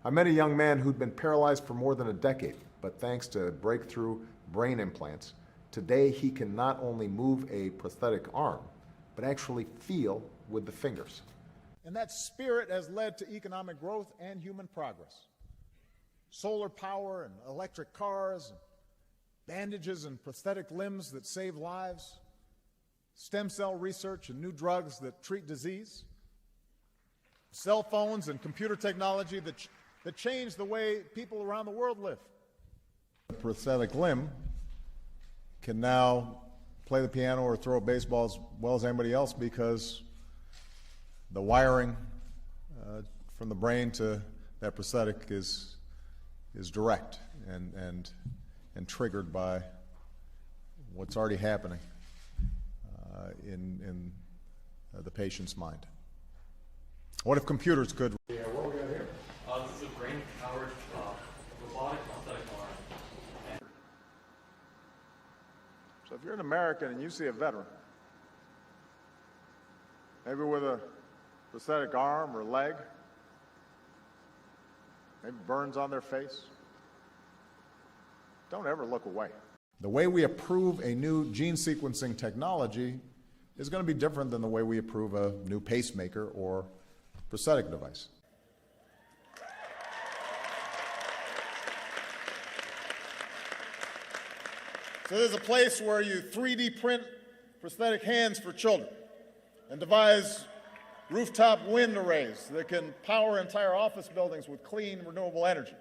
I met a young man who'd been paralyzed for more than a decade, but thanks to breakthrough brain implants, today he can not only move a prosthetic arm, but actually feel with the fingers. And that spirit has led to economic growth and human progress. Solar power and electric cars, bandages and prosthetic limbs that save lives, stem cell research and new drugs that treat disease, cell phones and computer technology that change the way people around the world live. The prosthetic limb can now play the piano or throw a baseball as well as anybody else because the wiring from the brain to that prosthetic is direct and triggered by what's already happening in the patient's mind. What if computers could? Yeah, what we got here? This is a brain-powered robotic prosthetic arm. So if you're an American and you see a veteran, maybe with a prosthetic arm or leg, maybe burns on their face, don't ever look away. The way we approve a new gene sequencing technology is going to be different than the way we approve a new pacemaker or prosthetic device. So there's a place where you 3D print prosthetic hands for children and devise rooftop wind arrays that can power entire office buildings with clean, renewable energy.